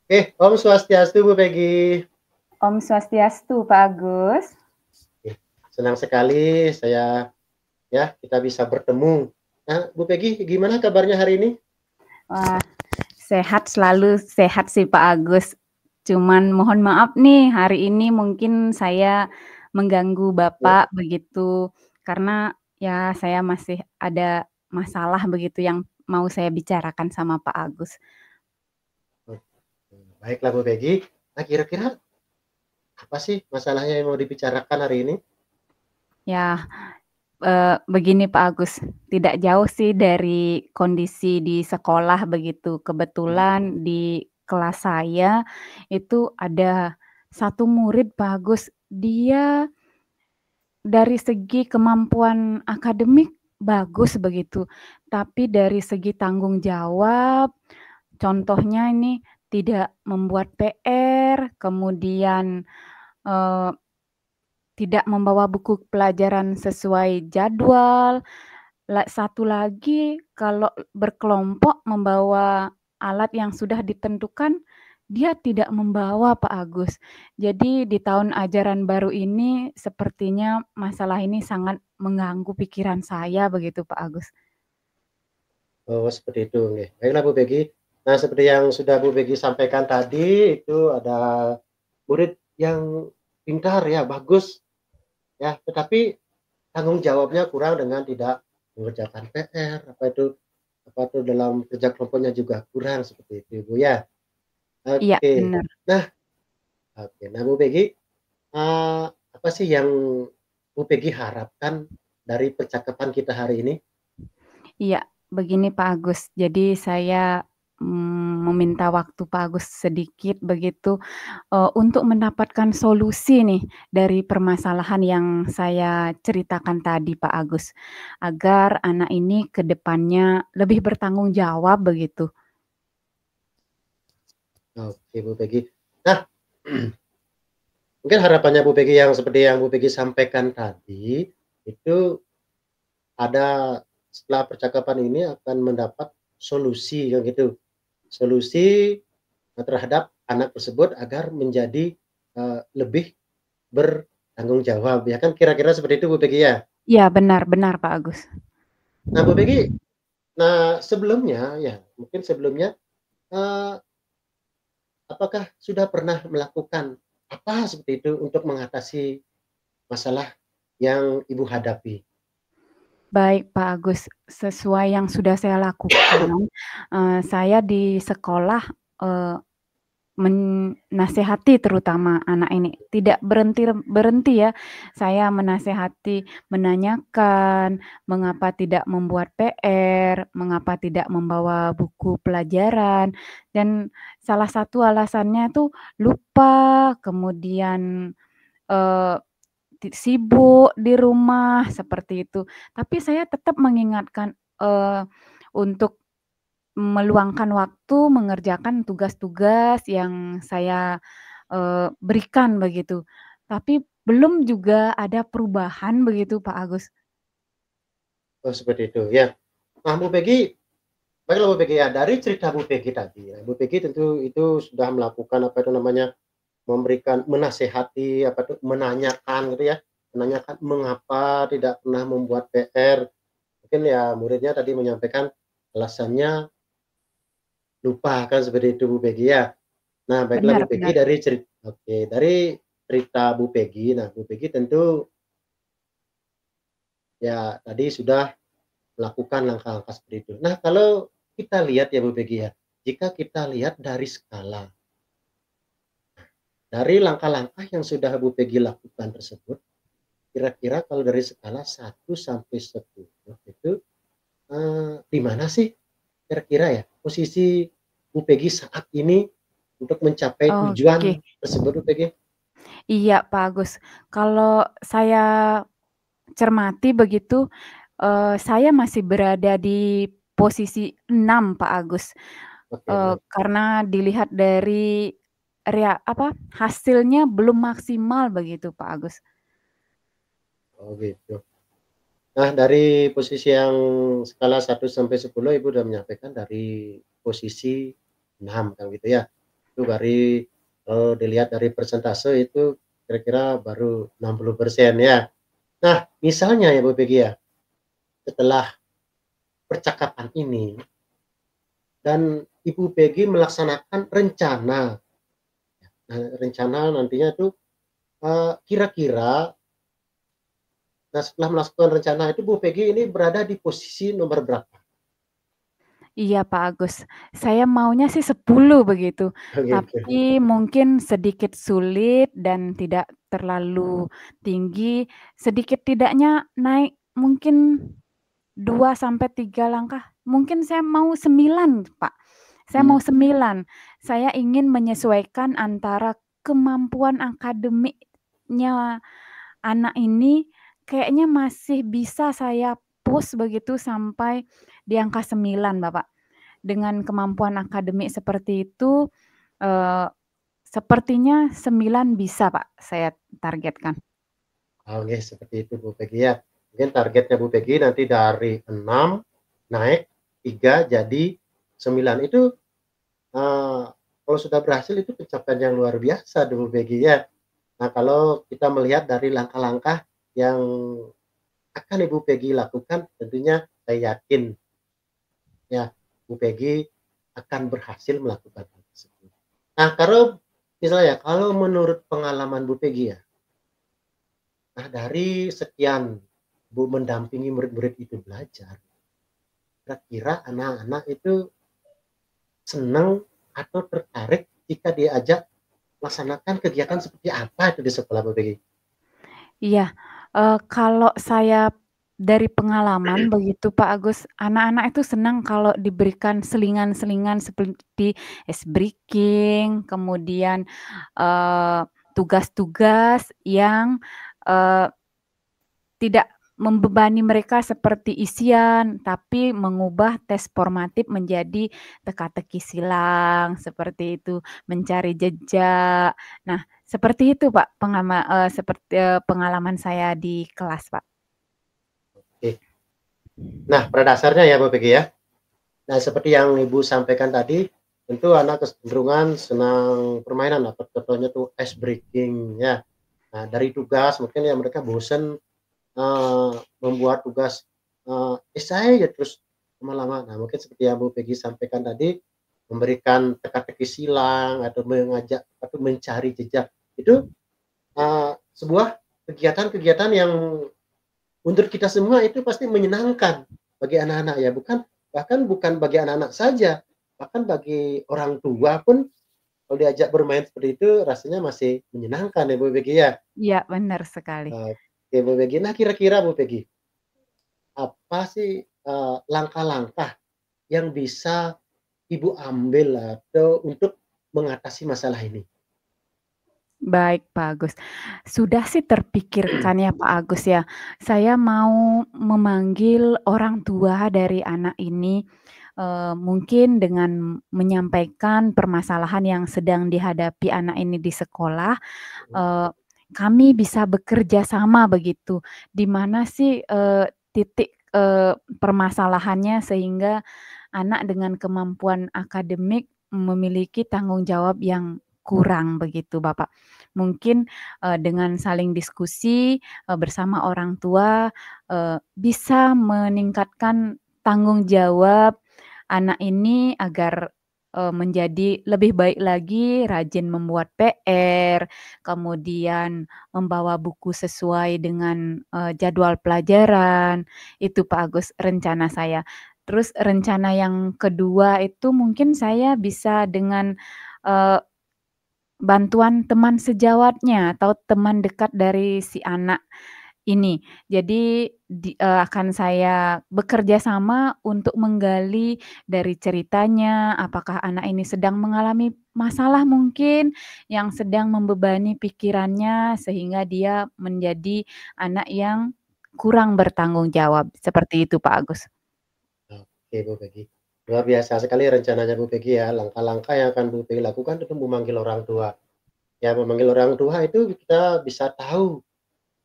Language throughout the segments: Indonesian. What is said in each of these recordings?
Om Swastiastu Bu Peggy. Om Swastiastu, Pak Agus. Senang sekali kita bisa bertemu. Nah, Bu Peggy, gimana kabarnya hari ini? Wah, sehat selalu sehat sih Pak Agus. Cuman mohon maaf nih, hari ini mungkin saya mengganggu Bapak begitu, karena ya saya masih ada masalah begitu yang mau saya bicarakan sama Pak Agus. Baiklah Bu Peggy. Nah, kira-kira apa sih masalahnya yang mau dibicarakan hari ini? Ya, begini Pak Agus, tidak jauh sih dari kondisi di sekolah begitu. Kebetulan di kelas saya itu ada satu murid Pak Agus, dia dari segi kemampuan akademik bagus begitu, tapi dari segi tanggung jawab, contohnya ini tidak membuat PR, kemudian, eee tidak membawa buku pelajaran sesuai jadwal, satu lagi kalau berkelompok membawa alat yang sudah ditentukan, dia tidak membawa Pak Agus. Jadi di tahun ajaran baru ini sepertinya masalah ini sangat mengganggu pikiran saya begitu Pak Agus. Oh, seperti itu. Baiklah Bu Peggy. Nah, seperti yang sudah Bu Peggy sampaikan tadi, itu ada murid yang pintar ya, bagus ya, tetapi tanggung jawabnya kurang dengan tidak mengerjakan PR, apa itu dalam kerja kelompoknya juga kurang seperti itu Bu ya. Iya Oke. benar. Nah, Bu Peggy, apa sih yang Bu Peggy harapkan dari percakapan kita hari ini? Iya, begini Pak Agus. Jadi saya meminta waktu Pak Agus sedikit begitu, untuk mendapatkan solusi nih dari permasalahan yang saya ceritakan tadi Pak Agus, agar anak ini ke depannya lebih bertanggung jawab begitu. Oke Bu Peggy. Nah, mungkin harapannya Bu Peggy yang seperti yang Bu Peggy sampaikan tadi, itu ada setelah percakapan ini akan mendapat solusi kan gitu. Solusi terhadap anak tersebut agar menjadi, lebih bertanggung jawab ya kan kira-kira seperti itu Bu Peggy ya? Iya benar benar Pak Agus. Nah Bu Peggy, sebelumnya ya mungkin sebelumnya, eee, apakah sudah pernah melakukan apa seperti itu untuk mengatasi masalah yang Ibu hadapi? Baik Pak Agus, sesuai yang sudah saya lakukan, saya di sekolah, eee menasehati terutama anak ini, tidak berhenti ya, saya menasehati, menanyakan mengapa tidak membuat PR, mengapa tidak membawa buku pelajaran, dan salah satu alasannya tuh lupa, kemudian, eee, sibuk di rumah, seperti itu. Tapi saya tetap mengingatkan, untuk meluangkan waktu mengerjakan tugas-tugas yang saya, berikan begitu. Tapi belum juga ada perubahan begitu, Pak Agus. Oh seperti itu ya. Nah Bu Peggy, baiklah Bu Peggy ya dari cerita Bu Peggy tadi ya, Bu Peggy tentu itu sudah melakukan apa itu namanya, memberikan menasehati apa tuh, menanyakan gitu ya, menanyakan mengapa tidak pernah membuat PR. Mungkin ya muridnya tadi menyampaikan alasannya lupa kan seperti itu Bu Peggy ya. Nah baiklah Benar Bu Peggy benar. dari cerita Bu Peggy, nah Bu Peggy tentu ya tadi sudah melakukan langkah-langkah seperti itu. Nah kalau kita lihat ya Bu Peggy ya, jika kita lihat dari skala, dari langkah-langkah yang sudah Bu Peggy lakukan tersebut, kira-kira kalau dari skala 1 sampai 10 itu, di mana sih kira-kira ya posisi Bu Peggy saat ini untuk mencapai Oke. tujuan tersebut Bu Peggy? Iya, Pak Agus. Kalau saya cermati begitu, saya masih berada di posisi 6, Pak Agus. Oke, 6. Karena dilihat dari hasilnya belum maksimal begitu, Pak Agus. Oh gitu. Nah dari posisi yang skala 1 sampai 10 Ibu sudah menyampaikan dari posisi 6 kan gitu ya. itu dilihat dari persentase itu kira-kira baru 60% ya. Nah, misalnya ya Bu Peggy ya, setelah percakapan ini dan Ibu Peggy melaksanakan rencana. Nah, rencana nantinya tuh, kira-kira nah setelah melakukan rencana itu Bu Peggy ini berada di posisi nomor berapa? Iya Pak Agus, saya maunya sih 10 begitu, Oh gitu. tapi mungkin sedikit sulit dan tidak terlalu tinggi, sedikit tidaknya naik mungkin 2 sampai 3 langkah, mungkin saya mau 9 Pak, saya mau Mmm. 9. Saya ingin menyesuaikan antara kemampuan akademiknya anak ini kayaknya masih bisa saya push begitu sampai di angka 9 Bapak. Dengan kemampuan akademik seperti itu, eee, sepertinya 9 bisa Pak, saya targetkan. Oke, seperti itu Bu Peggy ya. Mungkin targetnya Bu Peggy nanti dari 6 naik 3 jadi 9 itu, kalau sudah berhasil itu pencapaian yang luar biasa tuh Bu Peggy ya. Nah, kalau kita melihat dari langkah-langkah yang akan Ibu Peggy lakukan tentunya saya yakin ya Bu Peggy akan berhasil melakukan hal tersebut. Nah, kalau menurut pengalaman Bu Peggy ya, nah dari sekian Bu mendampingi murid-murid itu belajar, kira-kira anak-anak itu senang atau tertarik jika diajak melaksanakan kegiatan seperti apa itu di sekolah Bu Peggy? Iya, kalau saya dari pengalaman begitu Pak Agus, anak-anak itu senang kalau diberikan selingan-selingan seperti ice breaking, kemudian, eee, tugas-tugas yang, eee tidak membebani mereka seperti isian, tapi mengubah tes formatif menjadi teka-teki silang, seperti itu, mencari jejak. Nah, seperti itu Pak, pengalaman saya di kelas, Pak. Oke. Nah, pada dasarnya ya Bu Peggy ya. Nah, seperti yang Ibu sampaikan tadi, tentu anak kecenderungan senang permainan lah, contohnya tuh ice breaking ya. Nah, dari tugas mungkin ya mereka bosen, membuat tugas, esai ya terus lama-lama. Nah, mungkin seperti yang Bu Peggy sampaikan tadi, memberikan teka-teki silang atau mengajak atau mencari jejak, itu, sebuah kegiatan-kegiatan yang menurut kita semua itu pasti menyenangkan bagi anak-anak ya, bukan bagi anak-anak saja, bahkan bagi orang tua pun kalau diajak bermain seperti itu rasanya masih menyenangkan ya, Bu Peggy, ya. Iya, benar sekali. Oke, Bu Peggy. Nah, kira-kira Bu Peggy, apa sih, langkah-langkah yang bisa Ibu ambil atau untuk mengatasi masalah ini? Baik, Pak Agus. Sudah sih terpikirkan ya, Pak Agus ya. Saya mau memanggil orang tua dari anak ini, mungkin dengan menyampaikan permasalahan yang sedang dihadapi anak ini di sekolah, eee, kami bisa bekerja sama begitu. Di mana sih, titik, permasalahannya sehingga anak dengan kemampuan akademik memiliki tanggung jawab yang kurang begitu, Bapak. Mungkin, dengan saling diskusi, bersama orang tua, bisa meningkatkan tanggung jawab anak ini agar, menjadi lebih baik lagi, rajin membuat PR, kemudian membawa buku sesuai dengan, jadwal pelajaran. Itu Pak Agus rencana saya. Terus rencana yang kedua itu mungkin saya bisa dengan, eee, bantuan teman sejawatnya atau teman dekat dari si anak ini. Jadi akan saya bekerja sama untuk menggali dari ceritanya, apakah anak ini sedang mengalami masalah mungkin yang sedang membebani pikirannya sehingga dia menjadi anak yang kurang bertanggung jawab, seperti itu Pak Agus. Oke, Bu Peggy. Luar biasa sekali rencananya Bu Peggy ya, langkah-langkah yang akan Bu Peggy lakukan itu memanggil orang tua. Ya, memanggil orang tua itu kita bisa tahu,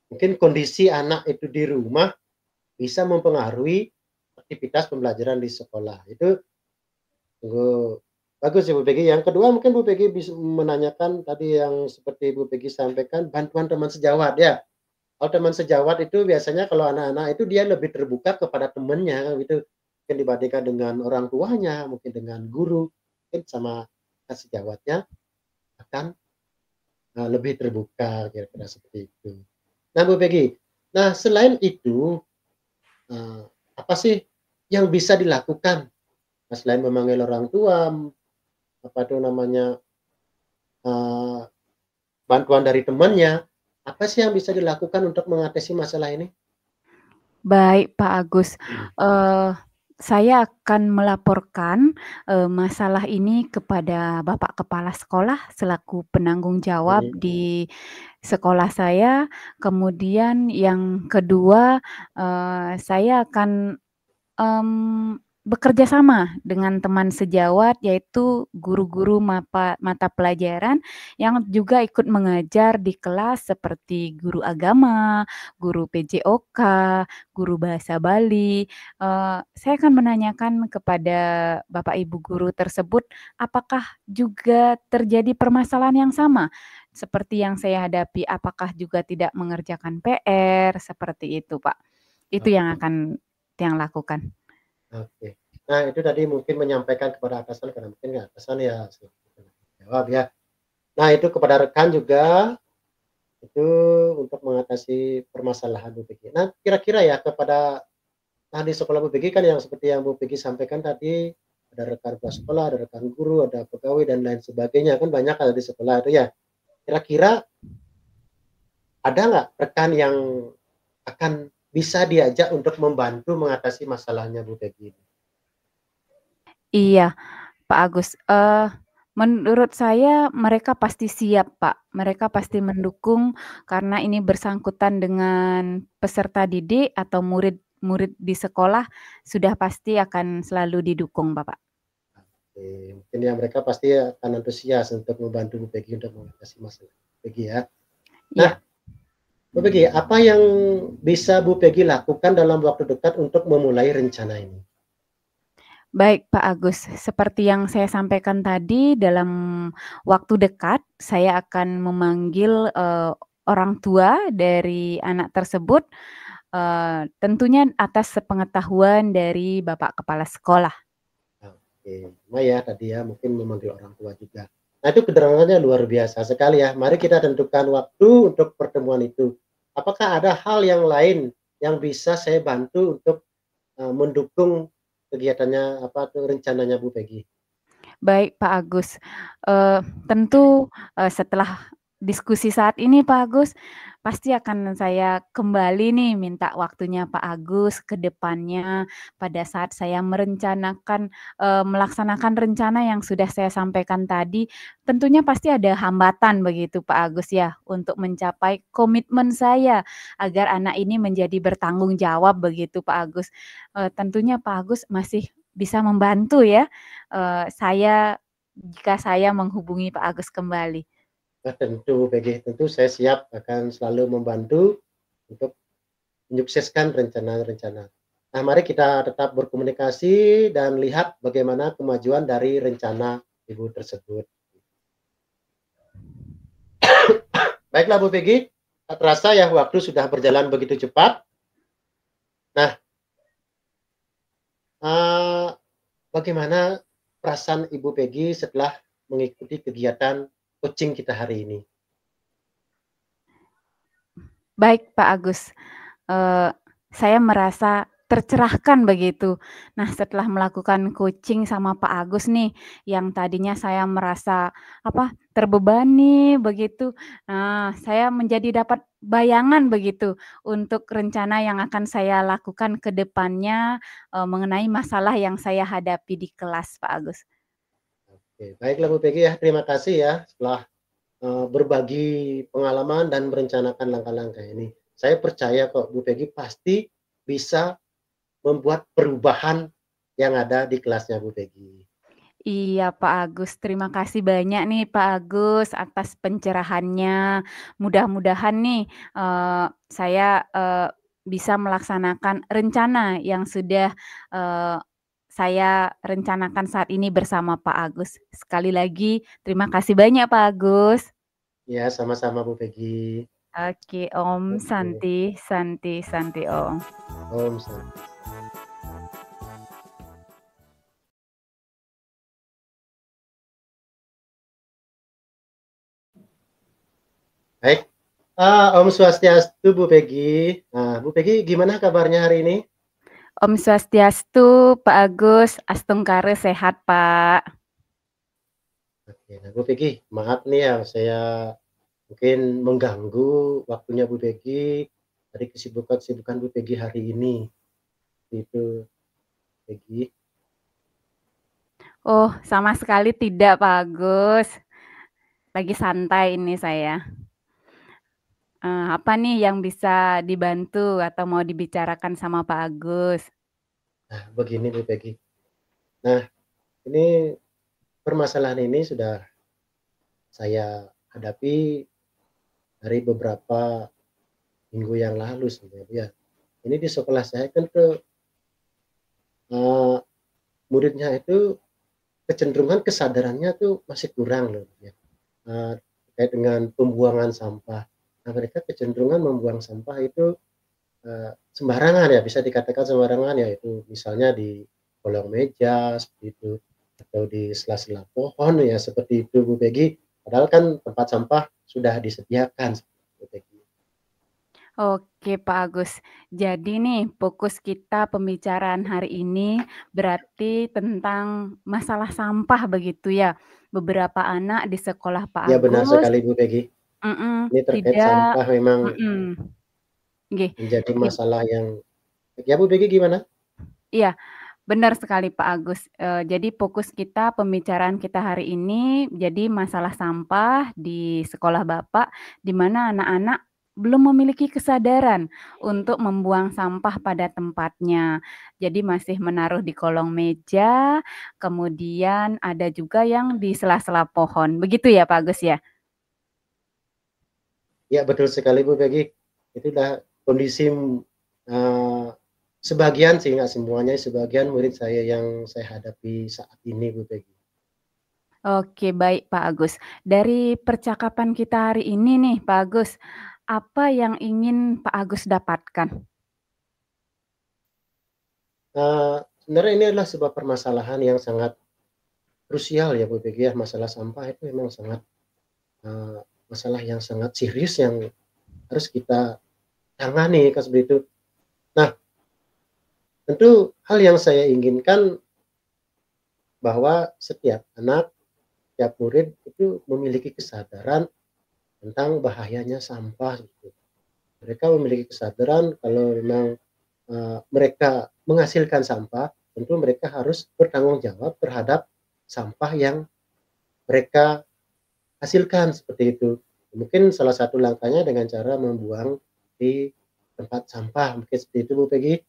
mungkin kondisi anak itu di rumah bisa mempengaruhi aktivitas pembelajaran di sekolah. Itu tunggu bagus ya Bu Peggy. Yang kedua mungkin Bu Peggy bisa menanyakan tadi yang seperti Bu Peggy sampaikan bantuan teman sejawat ya. Kalau teman sejawat itu biasanya kalau anak-anak itu dia lebih terbuka kepada temannya kan gitu. Mungkin dibandingkan dengan orang tuanya, mungkin dengan guru, mungkin sama sejawatnya akan lebih terbuka kira-kira seperti itu. Nah Bu Peggy, nah selain itu eee, apa sih yang bisa dilakukan? Nah, selain memanggil orang tua, apa itu namanya, eee, bantuan dari temannya, apa sih yang bisa dilakukan untuk mengatasi masalah ini? Baik Pak Agus, Mhm, eee, saya akan melaporkan, masalah ini kepada Bapak Kepala Sekolah selaku penanggung jawab mhm, di sekolah saya. Kemudian yang kedua, saya akan bekerja sama dengan teman sejawat, yaitu guru-guru mata pelajaran yang juga ikut mengajar di kelas seperti guru agama, guru PJOK, guru bahasa Bali. Saya akan menanyakan kepada Bapak Ibu guru tersebut, apakah juga terjadi permasalahan yang sama seperti yang saya hadapi? Apakah juga tidak mengerjakan PR? Seperti itu, Pak. Itu yang oke akan yang lakukan. oke. Nah itu tadi mungkin menyampaikan kepada atasan karena mungkin atasan ya selaku penanggung jawab ya. Nah itu kepada rekan juga, itu untuk mengatasi permasalahan Bu Peggy. Nah kira-kira ya kepada di sekolah Bu Peggy kan yang seperti yang Bu Peggy sampaikan tadi, ada rekan kepala sekolah, ada rekan guru, ada pegawai dan lain sebagainya, kan banyak ada di sekolah itu ya. Kira-kira ada nggak rekan yang akan bisa diajak untuk membantu mengatasi masalahnya Bu Peggy ini? Iya, Pak Agus, menurut saya mereka pasti siap, Pak. Mereka pasti mendukung karena ini bersangkutan dengan peserta didik atau murid-murid di sekolah, sudah pasti akan selalu didukung, Bapak. Oke, mungkin ya mereka pasti akan antusias untuk membantu Bu Peggy untuk mengatasi masalah Bu Peggy ya. Nah, Iya. Bu Peggy, apa yang bisa Bu Peggy lakukan dalam waktu dekat untuk memulai rencana ini? Baik Pak Agus, seperti yang saya sampaikan tadi, dalam waktu dekat saya akan memanggil, orang tua dari anak tersebut, tentunya atas sepengetahuan dari Bapak Kepala Sekolah. Oke, sama ya tadi ya mungkin memanggil orang tua juga. Nah itu keterangannya luar biasa sekali ya. Mari kita tentukan waktu untuk pertemuan itu. Apakah ada hal yang lain yang bisa saya bantu untuk mendukung kegiatannya apa tuh rencananya Bu Peggy? Baik Pak Agus, tentu, setelah diskusi saat ini Pak Agus, pasti akan saya kembali nih minta waktunya Pak Agus ke depannya pada saat saya merencanakan, melaksanakan rencana yang sudah saya sampaikan tadi, tentunya pasti ada hambatan begitu Pak Agus ya, untuk mencapai komitmen saya agar anak ini menjadi bertanggung jawab begitu Pak Agus. Tentunya Pak Agus masih bisa membantu ya, saya jika saya menghubungi Pak Agus kembali. Nah, tentu Peggy, tentu saya siap akan selalu membantu untuk menyukseskan rencana-rencana. Nah, mari kita tetap berkomunikasi dan lihat bagaimana kemajuan dari rencana Ibu tersebut. Baiklah Bu Peggy, tak terasa ya waktu sudah berjalan begitu cepat. Nah, eee, bagaimana perasaan Ibu Peggy setelah mengikuti kegiatan coaching kita hari ini? Baik Pak Agus, eee, saya merasa tercerahkan begitu. Nah setelah melakukan coaching sama Pak Agus nih, yang tadinya saya merasa, apa, terbebani begitu, nah saya menjadi dapat bayangan begitu untuk rencana yang akan saya lakukan ke depannya, mengenai masalah yang saya hadapi di kelas Pak Agus. Oke, baiklah Bu Peggy ya, terima kasih ya setelah berbagi pengalaman dan merencanakan langkah-langkah ini. Saya percaya kok Bu Peggy pasti bisa membuat perubahan yang ada di kelasnya Bu Peggy. Iya Pak Agus, terima kasih banyak nih Pak Agus atas pencerahannya. Mudah-mudahan nih, saya, bisa melaksanakan rencana yang sudah, eee, saya rencanakan saat ini bersama Pak Agus. Sekali lagi terima kasih banyak Pak Agus. Ya, sama-sama Bu Peggy. Oke, Om Oke. Santi, Santi, Santi Om. Om Santi. Baik. Om Swastiastu Bu Peggy. Nah, Bu Peggy gimana kabarnya hari ini? Om Swastiastu, Pak Agus, Astungkare sehat Pak. Oke, nah Bu Peggy, maaf nih ya saya mungkin mengganggu waktunya Bu Peggy dari kesibukan-kesibukan Bu Peggy hari ini. Itu Peggy. Oh, sama sekali tidak Pak Agus. Lagi santai ini saya. Apa nih yang bisa dibantu atau mau dibicarakan sama Pak Agus? Nah, begini Bu Peggy. Nah, ini permasalahan ini sudah saya hadapi dari beberapa minggu yang lalu sebenarnya. Ini di sekolah saya kan muridnya itu kecenderungan kesadarannya tuh masih kurang loh ya. Terkait dengan pembuangan sampah. Nah, mereka kecenderungan membuang sampah itu sembarangan ya, bisa dikatakan sembarangan ya, itu misalnya di kolong meja seperti itu atau di sela-sela pohon ya seperti itu Bu Peggy. Padahal kan tempat sampah sudah disediakan Bu Peggy. Oke Pak Agus, jadi nih fokus kita pembicaraan hari ini berarti tentang masalah sampah begitu ya? Beberapa anak di sekolah Pak Ya benar Agus sekali Bu Peggy. Ini terkait tidak sampah memang nggih, menjadi masalah yang ya Bu Peggy gimana? iya, benar sekali Pak Agus, jadi fokus kita pembicaraan kita hari ini jadi masalah sampah di sekolah Bapak, di mana anak-anak belum memiliki kesadaran untuk membuang sampah pada tempatnya. Jadi masih menaruh di kolong meja, kemudian ada juga yang di sela-sela pohon. Begitu ya Pak Agus ya? Ya betul sekali Bu Peggy. Itu udah kondisi sebagian sih, nggak semuanya, sebagian murid saya yang saya hadapi saat ini Bu Peggy. Oke, baik Pak Agus. Dari percakapan kita hari ini nih Pak Agus, apa yang ingin Pak Agus dapatkan? Sebenarnya ini adalah sebuah permasalahan yang sangat krusial ya Bu Peggy ya, masalah sampah itu memang sangat masalah yang sangat serius yang harus kita tangani kan seperti itu. Nah, tentu hal yang saya inginkan bahwa setiap anak, setiap murid itu memiliki kesadaran tentang bahayanya sampah gitu. Mereka memiliki kesadaran kalau memang mereka menghasilkan sampah, tentu mereka harus bertanggung jawab terhadap sampah yang mereka hasilkan seperti itu. Mungkin salah satu langkahnya dengan cara membuang di tempat sampah, mungkin seperti itu Bu Peggy.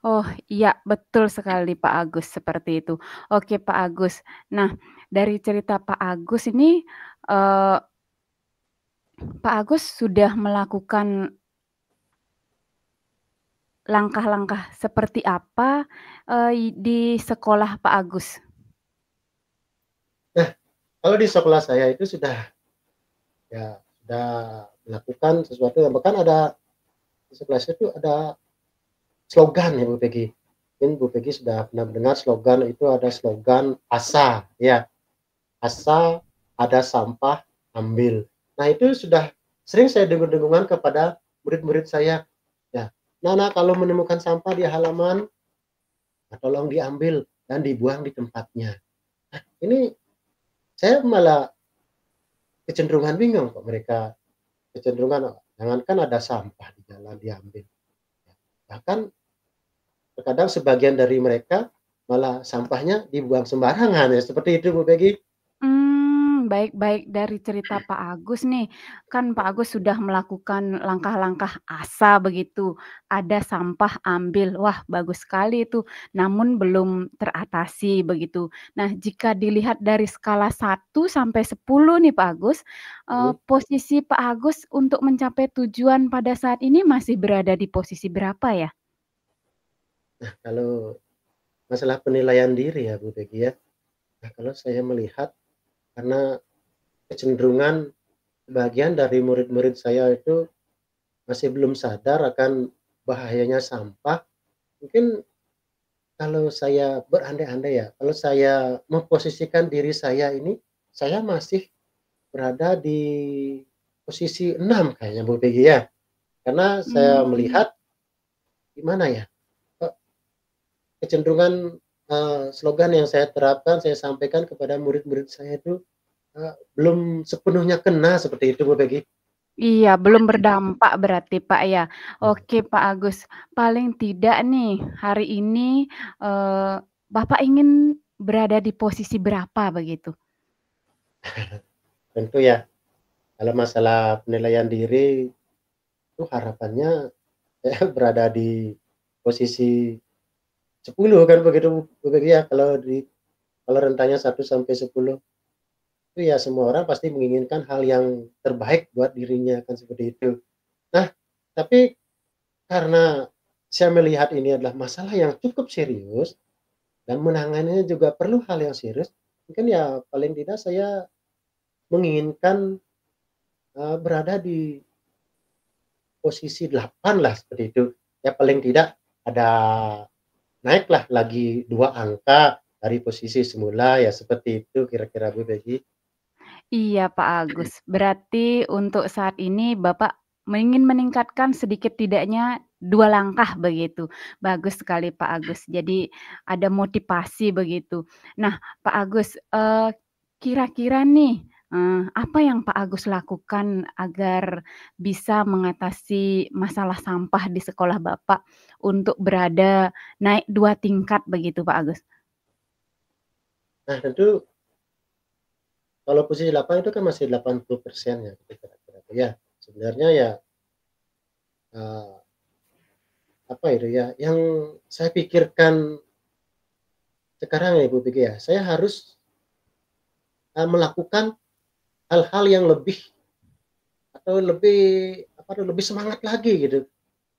Oh iya, betul sekali Pak Agus, seperti itu. Oke Pak Agus, nah dari cerita Pak Agus ini, Pak Agus sudah melakukan langkah-langkah seperti apa, di sekolah Pak Agus? Nah, kalau di sekolah saya itu sudah melakukan sesuatu yang bahkan ada di sekolah saya itu ada slogan ya Bu Peggy. Mungkin Bu Peggy sudah pernah mendengar slogan itu, ada slogan ASA ya. ASA ada sampah ambil. Nah, itu sudah sering saya dengung-dengungan kepada murid-murid saya. Ya, Nana kalau menemukan sampah di halaman, tolong diambil dan dibuang di tempatnya. Nah, ini saya malah kecenderungan bingung kok mereka, kecenderungan jangankan ada sampah di jalan diambil. Bahkan terkadang sebagian dari mereka malah sampahnya dibuang sembarangan ya, seperti itu Bu Peggy. Baik-baik. Dari cerita Pak Agus nih, kan Pak Agus sudah melakukan langkah-langkah ASA begitu, ada sampah ambil, wah bagus sekali itu, namun belum teratasi begitu. Nah, jika dilihat dari skala 1 sampai 10 nih Pak Agus, Mhm. posisi Pak Agus untuk mencapai tujuan pada saat ini masih berada di posisi berapa ya? Nah, kalau masalah penilaian diri ya, Bu Peggy, ya. Nah, kalau saya melihat karena kecenderungan sebagian dari murid-murid saya itu masih belum sadar akan bahayanya sampah, mungkin kalau saya berandai-andai ya, kalau saya memposisikan diri saya ini, saya masih berada di posisi 6 kayaknya, Bu Peggy, ya. Karena saya Mmm. melihat gimana ya, kecenderungan, slogan yang saya terapkan, saya sampaikan kepada murid-murid saya itu, belum sepenuhnya kena seperti itu, Bu Peggy. Iya, belum berdampak berarti, Pak, ya. Oke, Pak Agus, paling tidak nih hari ini, eee, Bapak ingin berada di posisi berapa begitu? Tentu ya, kalau masalah penilaian diri itu harapannya saya berada di posisi 10 kan begitu, Bu Peggy, ya, kalau rentangnya 1 sampai 10 itu ya semua orang pasti menginginkan hal yang terbaik buat dirinya kan seperti itu. Nah, tapi karena saya melihat ini adalah masalah yang cukup serius dan menanganinya juga perlu hal yang serius, mungkin ya paling tidak saya menginginkan, berada di posisi 8 lah seperti itu. Ya paling tidak ada naiklah lagi 2 angka dari posisi semula ya seperti itu kira-kira, Bu Peggy. Iya, Pak Agus. Berarti untuk saat ini Bapak ingin meningkatkan sedikit tidaknya 2 langkah begitu. Bagus sekali, Pak Agus. Jadi ada motivasi begitu. Nah, Pak Agus, kira-kira nih, apa yang Pak Agus lakukan agar bisa mengatasi masalah sampah di sekolah Bapak untuk berada naik 2 tingkat begitu, Pak Agus? Nah tentu kalau posisi 8 itu kan masih 80% ya kira-kira ya. Sebenarnya ya, eee, apa itu ya, yang saya pikirkan sekarang ya, Bu Peggy, ya, saya harus, melakukan hal-hal yang lebih atau lebih apa tuh, lebih semangat lagi gitu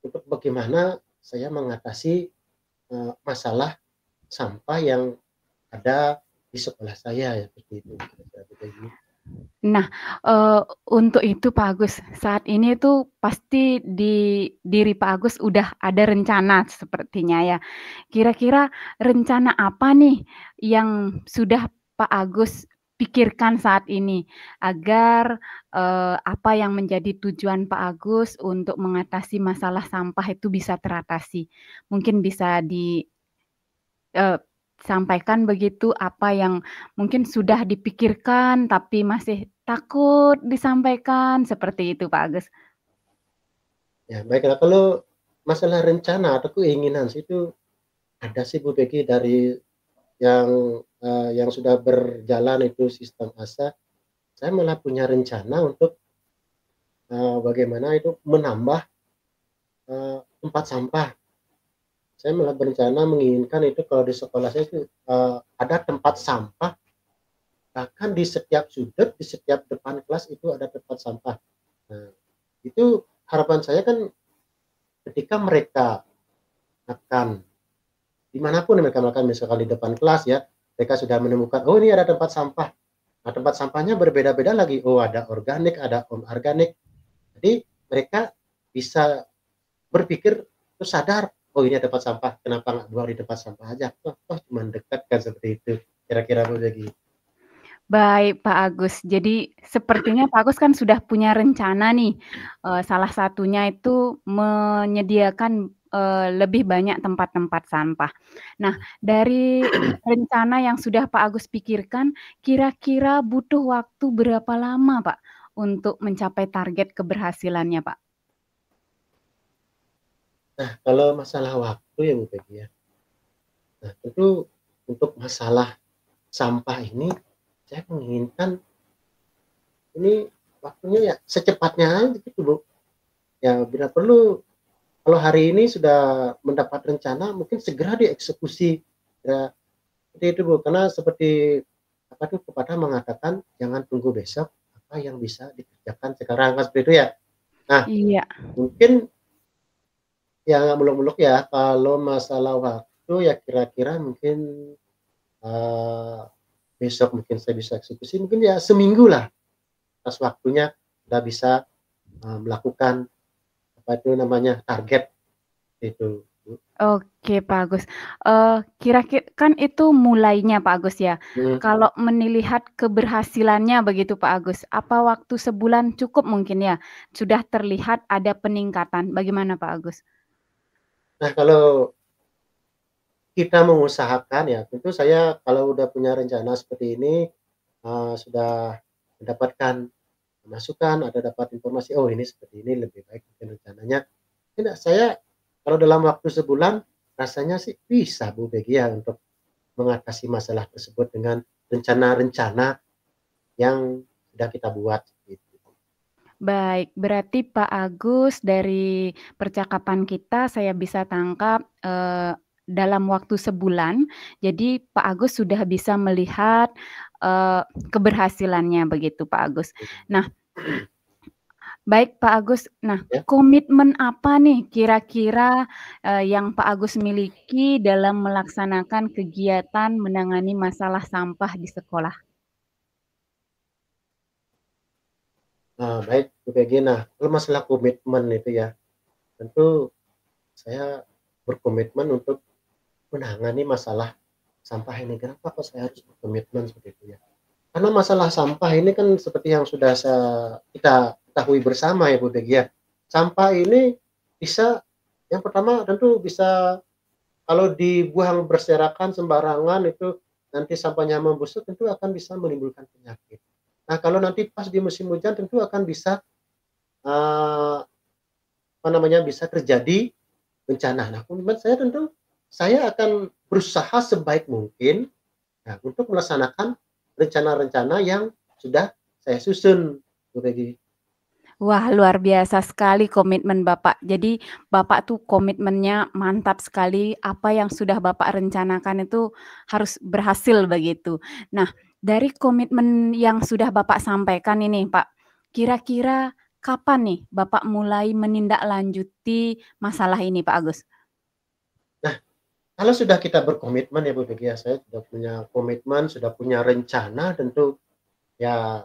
untuk bagaimana saya mengatasi, masalah sampah yang ada di sekolah saya ya, seperti itu kira-kira, Bu Peggy. Nah, untuk itu Pak Agus, saat ini tuh pasti di diri Pak Agus udah ada rencana sepertinya ya. Kira-kira rencana apa nih yang sudah Pak Agus pikirkan saat ini agar, apa yang menjadi tujuan Pak Agus untuk mengatasi masalah sampah itu bisa teratasi? Mungkin bisa Eee, sampaikan begitu apa yang mungkin sudah dipikirkan tapi masih takut disampaikan, seperti itu Pak Agus. Ya baiklah, kalau masalah rencana atau keinginan sih itu ada sih, Bu Peggy, dari yang sudah berjalan itu sistem ASA, saya malah punya rencana untuk, bagaimana itu menambah, tempat sampah. Saya malah berencana menginginkan itu kalau di sekolah saya itu, ada tempat sampah, bahkan di setiap sudut, di setiap depan kelas itu ada tempat sampah. Nah, itu harapan saya kan ketika mereka akan dimanapun mereka makan, misalkan di depan kelas ya, mereka sudah menemukan, "Oh ini ada tempat sampah." Nah tempat sampahnya berbeda-beda lagi, oh ada organik, ada non-organik. Jadi mereka bisa berpikir, terus sadar, "Oh ini ada tempat sampah, kenapa nggak buang di tempat sampah aja? Toh toh cuman dekat kan," seperti itu. Kira-kira begitu. Baik Pak Agus, jadi sepertinya Pak Agus kan sudah punya rencana nih, salah satunya itu menyediakan, lebih banyak tempat-tempat sampah. Nah, dari rencana yang sudah Pak Agus pikirkan, kira-kira butuh waktu berapa lama Pak, untuk mencapai target keberhasilannya Pak? Nah kalau masalah waktu ya, Bu Peggy, ya, nah tentu untuk masalah sampah ini saya menginginkan ini waktunya ya secepatnya aja gitu, Bu. Ya bila perlu kalau hari ini sudah mendapat rencana mungkin segera dieksekusi, ya seperti itu, Bu. Karena seperti apa tuh pepatah mengatakan, "Jangan tunggu besok, apa yang bisa dikerjakan sekarang," kan seperti itu ya. Nah, Iya. mungkin ya nggak muluk-muluk ya, kalau masalah waktu itu ya kira-kira mungkin, eee, besok mungkin saya bisa eksekusi, mungkin ya seminggu lah pas waktunya udah bisa, melakukan apa itu namanya, target itu, Bu. Oke, Pak Agus. Kan itu mulainya, Pak Agus, ya. Mhm. Kalau melihat keberhasilannya begitu, Pak Agus, apa waktu sebulan cukup mungkin ya, sudah terlihat ada peningkatan, bagaimana, Pak Agus? Nah, kalau kita mengusahakan ya, tentu saya kalau udah punya rencana seperti ini, sudah mendapatkan masukan, ada dapat informasi, "Oh, ini seperti ini, lebih baik mungkin rencananya." Tidak, saya kalau dalam waktu sebulan rasanya sih bisa, Bu Peggy, ya, untuk mengatasi masalah tersebut dengan rencana-rencana yang sudah kita buat, gitu. Baik, berarti Pak Agus dari percakapan kita saya bisa tangkap, dalam waktu sebulan, jadi Pak Agus sudah bisa melihat, eee, keberhasilannya begitu Pak Agus. Nah, baik Pak Agus, nah Ya. komitmen apa nih kira-kira, yang Pak Agus miliki dalam melaksanakan kegiatan menangani masalah sampah di sekolah? Baik, Bu Peggy. Nah, kalau masalah komitmen itu ya, tentu saya berkomitmen untuk menangani masalah sampah ini. Kenapa kok saya harus berkomitmen seperti itu ya? Karena masalah sampah ini kan seperti yang sudah kita ketahui bersama ya, Bu Peggy, ya. Sampah ini bisa yang pertama tentu bisa kalau dibuang berserakan sembarangan itu nanti sampahnya membusuk tentu akan bisa menimbulkan penyakit. Nah, kalau nanti pas di musim hujan tentu akan bisa, apa namanya, bisa terjadi bencana. Nah, komitmen saya tentu saya akan berusaha sebaik mungkin, ya, untuk melaksanakan rencana-rencana yang sudah saya susun, Bu Peggy. Wah, luar biasa sekali komitmen Bapak. Jadi Bapak tuh komitmennya mantap sekali, apa yang sudah Bapak rencanakan itu harus berhasil begitu. Nah, dari komitmen yang sudah Bapak sampaikan ini Pak, kira-kira kapan nih Bapak mulai menindaklanjuti masalah ini Pak Agus? Nah, kalau sudah kita berkomitmen ya, Bu Peggy, ya, saya sudah punya komitmen, sudah punya rencana, tentu ya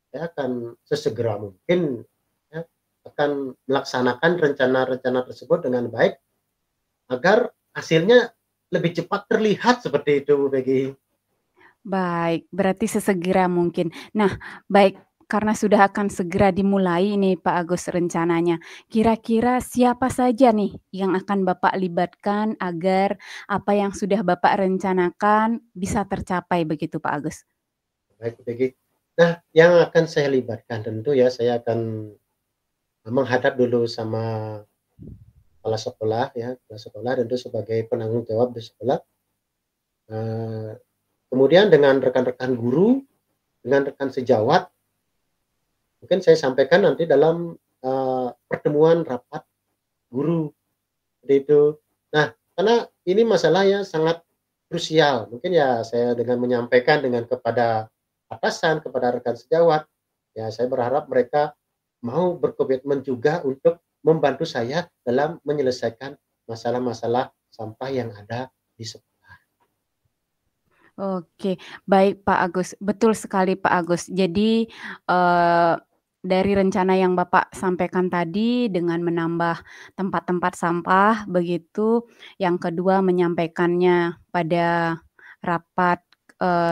saya akan sesegera mungkin, ya, akan melaksanakan rencana-rencana tersebut dengan baik agar hasilnya lebih cepat terlihat seperti itu, Bu Peggy. Baik, berarti sesegera mungkin. Nah, baik, karena sudah akan segera dimulai ini Pak Agus rencananya. Kira-kira siapa saja nih yang akan Bapak libatkan agar apa yang sudah Bapak rencanakan bisa tercapai begitu Pak Agus? Baik, Bu Peggy. Nah, yang akan saya libatkan tentu ya saya akan menghadap dulu sama kepala sekolah ya, kepala sekolah tentu sebagai penanggung jawab di sekolah, eee, kemudian dengan rekan-rekan guru, dengan rekan sejawat, mungkin saya sampaikan nanti dalam, pertemuan rapat guru, seperti itu. Nah, karena ini masalahnya sangat krusial, mungkin ya saya dengan menyampaikan kepada atasan, kepada rekan sejawat, ya saya berharap mereka mau berkomitmen juga untuk membantu saya dalam menyelesaikan masalah-masalah sampah yang ada di sekolah. Oke, baik Pak Agus, betul sekali Pak Agus. Jadi, dari rencana yang Bapak sampaikan tadi dengan menambah tempat-tempat sampah begitu, yang kedua menyampaikannya pada rapat,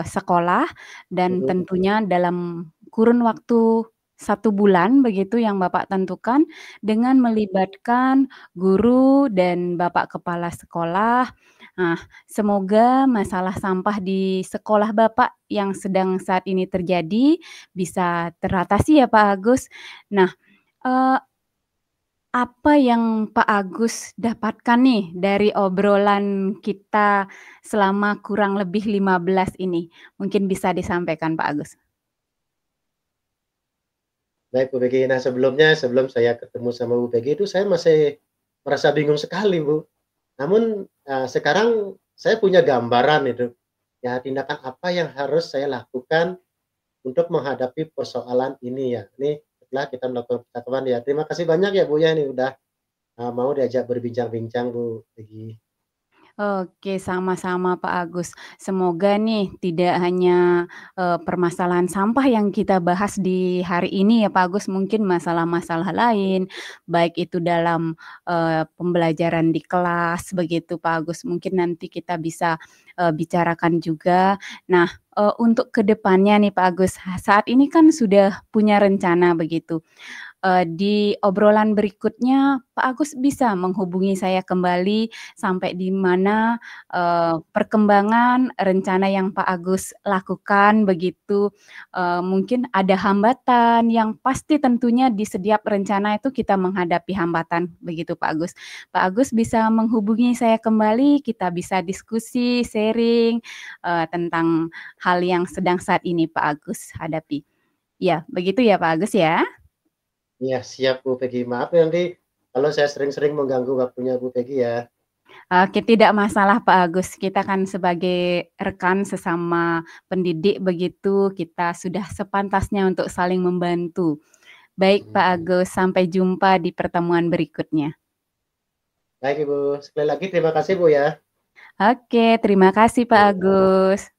sekolah dan Mhm, tentunya dalam kurun waktu 1 bulan begitu yang Bapak tentukan dengan melibatkan guru dan Bapak kepala sekolah. Nah, semoga masalah sampah di sekolah Bapak yang sedang saat ini terjadi bisa teratasi ya Pak Agus. Nah, eee, apa yang Pak Agus dapatkan nih dari obrolan kita selama kurang lebih 15 ini? Mungkin bisa disampaikan Pak Agus. baik, Bu Peggy. Nah, sebelum saya ketemu sama Bu Peggy itu saya masih merasa bingung sekali, Bu. Namun, sekarang saya punya gambaran itu, ya tindakan apa yang harus saya lakukan untuk menghadapi persoalan ini ya. Ini setelah kita melakukan percakapan ya. Terima kasih banyak ya, Bu, ya, ini udah, mau diajak berbincang-bincang, Bu Peggy. Oke, sama-sama Pak Agus. Semoga nih tidak hanya, permasalahan sampah yang kita bahas di hari ini ya Pak Agus, mungkin masalah-masalah lain, baik itu dalam, pembelajaran di kelas begitu Pak Agus, mungkin nanti kita bisa, bicarakan juga. Nah, untuk ke depannya nih Pak Agus, saat ini kan sudah punya rencana begitu. Di obrolan berikutnya Pak Agus bisa menghubungi saya kembali sampai di mana, perkembangan rencana yang Pak Agus lakukan begitu, mungkin ada hambatan yang pasti tentunya di setiap rencana itu kita menghadapi hambatan begitu Pak Agus. Pak Agus bisa menghubungi saya kembali, kita bisa diskusi, sharing, tentang hal yang sedang saat ini Pak Agus hadapi. Ya, begitu ya Pak Agus ya? Iya, siap Bu Peggy. Maaf ya nanti kalau saya sering-sering mengganggu waktunya Bu Peggy ya. Oke, tidak masalah Pak Agus. Kita kan sebagai rekan sesama pendidik begitu, kita sudah sepantasnya untuk saling membantu. Baik Pak Mhm. Agus, sampai jumpa di pertemuan berikutnya. Baik Ibu, sekali lagi terima kasih Bu ya. Oke, terima kasih Pak Iya. Agus.